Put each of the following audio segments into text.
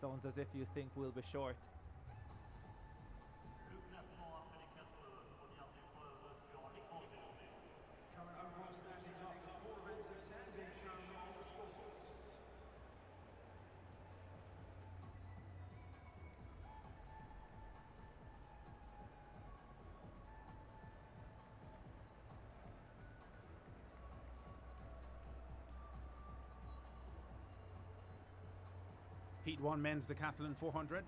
Sounds as if you think we'll be short. Heat 1 men's Decathlon 400.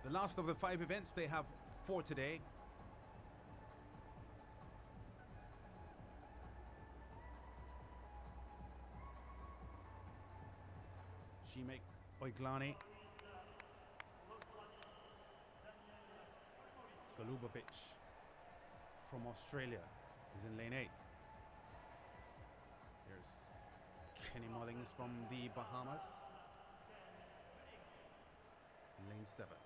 The last of the 5 events, they have 4 today. Shimek Oiglani, Golubovic from Australia is in lane 8. There's Kenny Mullings from the Bahamas in lane 7.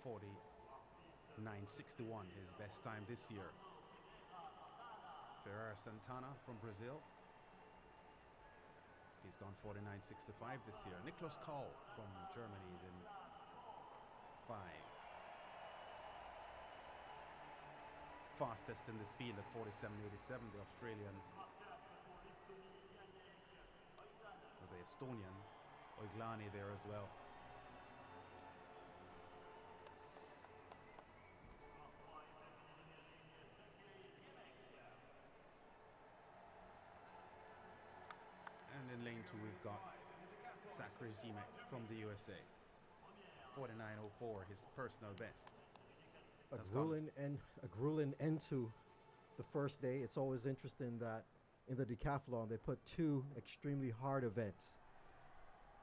49.61 his best time this year. Ferreira Santana from Brazil. He's gone 49.65 this year. Niklas Kahl from Germany is in 5. Fastest in this field at 47.87, the Australian, or the Estonian, Oiglani there as well. And in lane 2 we've got Zachary Zimek from the USA. 49.04, his personal best. A grueling end to the first day. It's always interesting that in the decathlon they put 2 extremely hard events.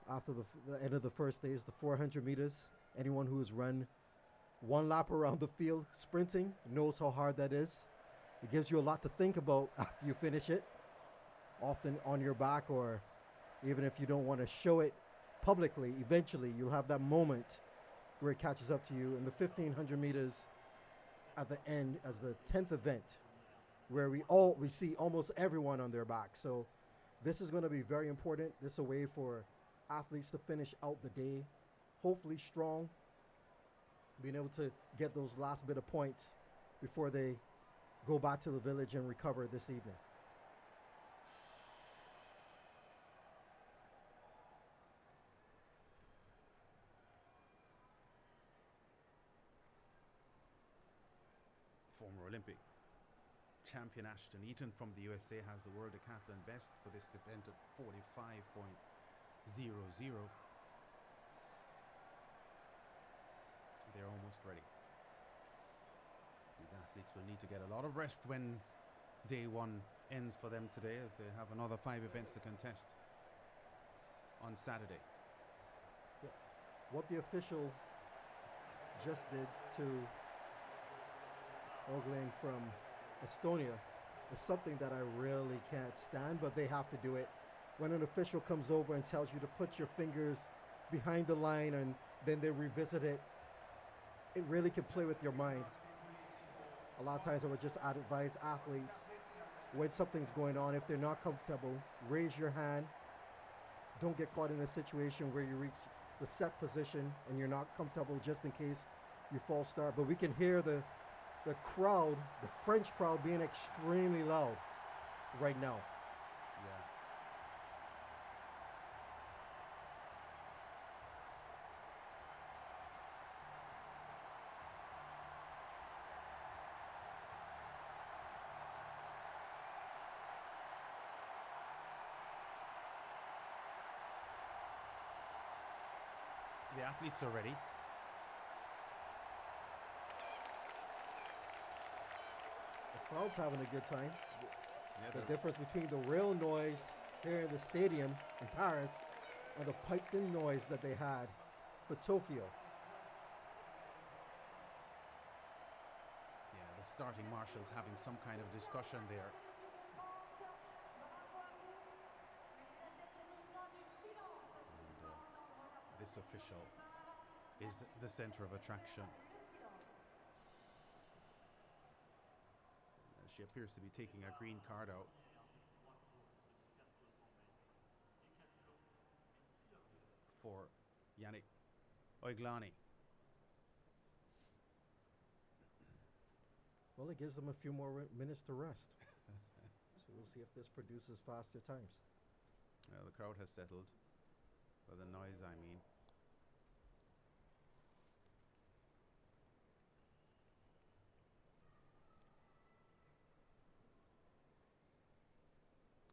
After the end of the first day is the 400 meters. Anyone who has run 1 lap around the field sprinting knows how hard that is. It gives you a lot to think about after you finish it, often on your back, or even if you don't want to show it publicly, eventually you'll have that moment where it catches up to you. In the 1500 meters at the end as the 10th event, where we see almost everyone on their back. So this is going to be very important. This is a way for athletes to finish out the day, hopefully strong, being able to get those last bit of points before they go back to the village and recover this evening. Former Olympic champion Ashton Eaton from the USA has the world decathlon best for this event at 45.00. They're almost ready. These athletes will need to get a lot of rest when day 1 ends for them today, as they have another 5 events to contest on Saturday. Yeah. What the official just did to Oglen from Estonia is something that I really can't stand, but they have to do it. When an official comes over and tells you to put your fingers behind the line and then they revisit it, it really can play with your mind. A lot of times I would just advise athletes, when something's going on, if they're not comfortable, raise your hand. Don't get caught in a situation where you reach the set position and you're not comfortable, just in case you false start. But we can hear the crowd, the French crowd, being extremely loud right now. Yeah. The athletes are ready. The crowd's having a good time. Yeah, The difference between the real noise here in the stadium in Paris and the piped-in noise that they had for Tokyo. Yeah, the starting marshals having some kind of discussion there. And this official is the center of attraction. She appears to be taking a green card out. Yannick Oiglani. Well, it gives them a few more minutes to rest. So we'll see if this produces faster times. Well, the crowd has settled. For the noise, I mean.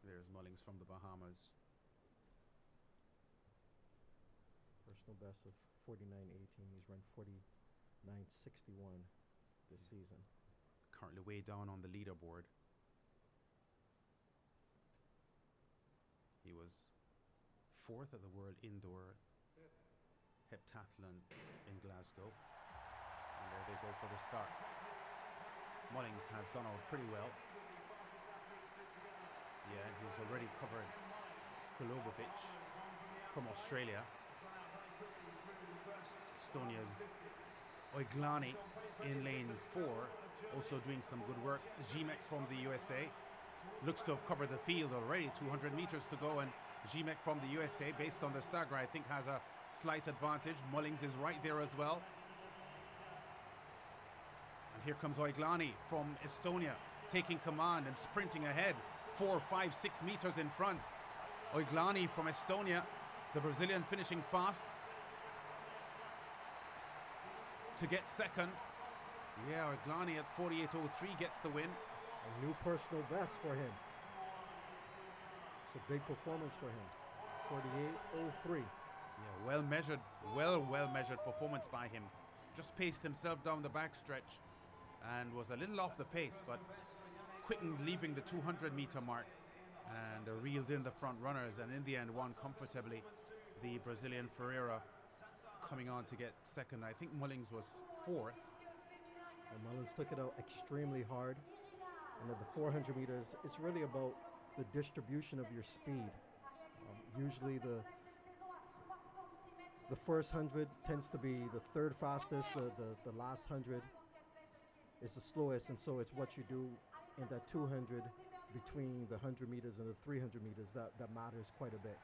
There's Mullings from the Bahamas. Personal best of 49.18. He's run 49.61 this season. Currently way down on the leaderboard. He was 4th at the World Indoor Heptathlon in Glasgow. And there they go for the start. Mullings has gone out pretty well. Yeah, he's already covered Kolobovic from Australia. Estonia's Oiglani in lane 4, also doing some good work. Zimek from the USA looks to have covered the field already. 200 meters to go, and Zimek from the USA, based on the stagger, I think has a slight advantage. Mullings is right there as well. And here comes Oiglani from Estonia, taking command and sprinting ahead. 4, 5, 6 meters in front. Oiglani from Estonia, the Brazilian, finishing fast to get second. Yeah, Oiglani at 48.03 gets the win. A new personal best for him. It's a big performance for him. 48.03. Yeah, well measured performance by him. Just paced himself down the backstretch and was a little off the pace, but quickened leaving the 200 meter mark and reeled in the front runners, and in the end won comfortably. The Brazilian Ferreira coming on to get second. I think Mullings was 4th. And Mullings took it out extremely hard. And at the 400 meters, it's really about the distribution of your speed. Usually the first 100 tends to be the third fastest. The last 100 is the slowest, and so it's what you do in that 200 between the 100 meters and the 300 meters that matters quite a bit.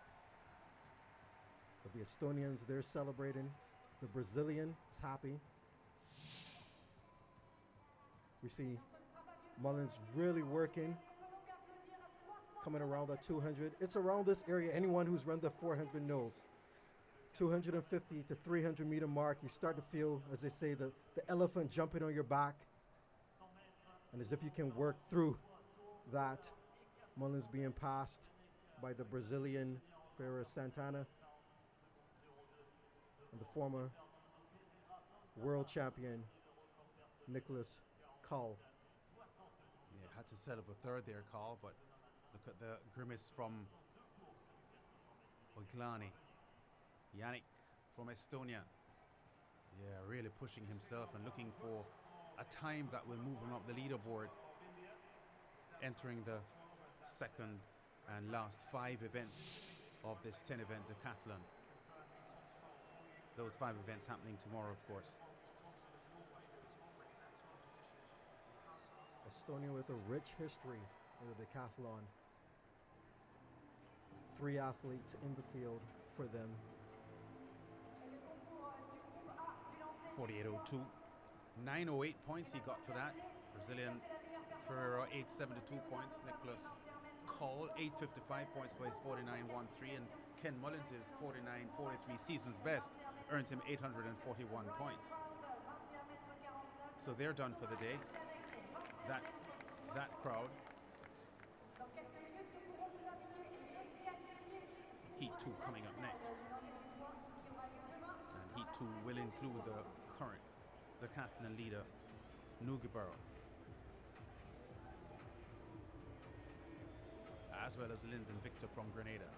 But the Estonians, they're celebrating. The Brazilian is happy. We see Mullings really working, coming around that 200. It's around this area. Anyone who's run the 400 knows. 250 to 300 meter mark, you start to feel, as they say, the elephant jumping on your back. And as if you can work through that, Mullings being passed by the Brazilian Ferreira Santana and the former world champion Nicholas Call. Yeah, had to settle for third there, Call, but look at the grimace from Oiglani. Yannick from Estonia. Yeah, really pushing himself and looking for a time that will move him up the leaderboard, entering the second and last 5 events of this 10-event decathlon. Those 5 events happening tomorrow, of course. Estonia with a rich history in the decathlon. 3 athletes in the field for them. 48.02. 908 points he got for that. Brazilian Ferreira 872 points. Nicholas Call 855 points for his 49.13, and Ken Mullings' 49.43 season's best earns him 841 points. So they're done for the day. That crowd. Heat 2 coming up next. And Heat 2 will include the current decathlon leader, Nugebaro, as well as Lyndon Victor from Grenada.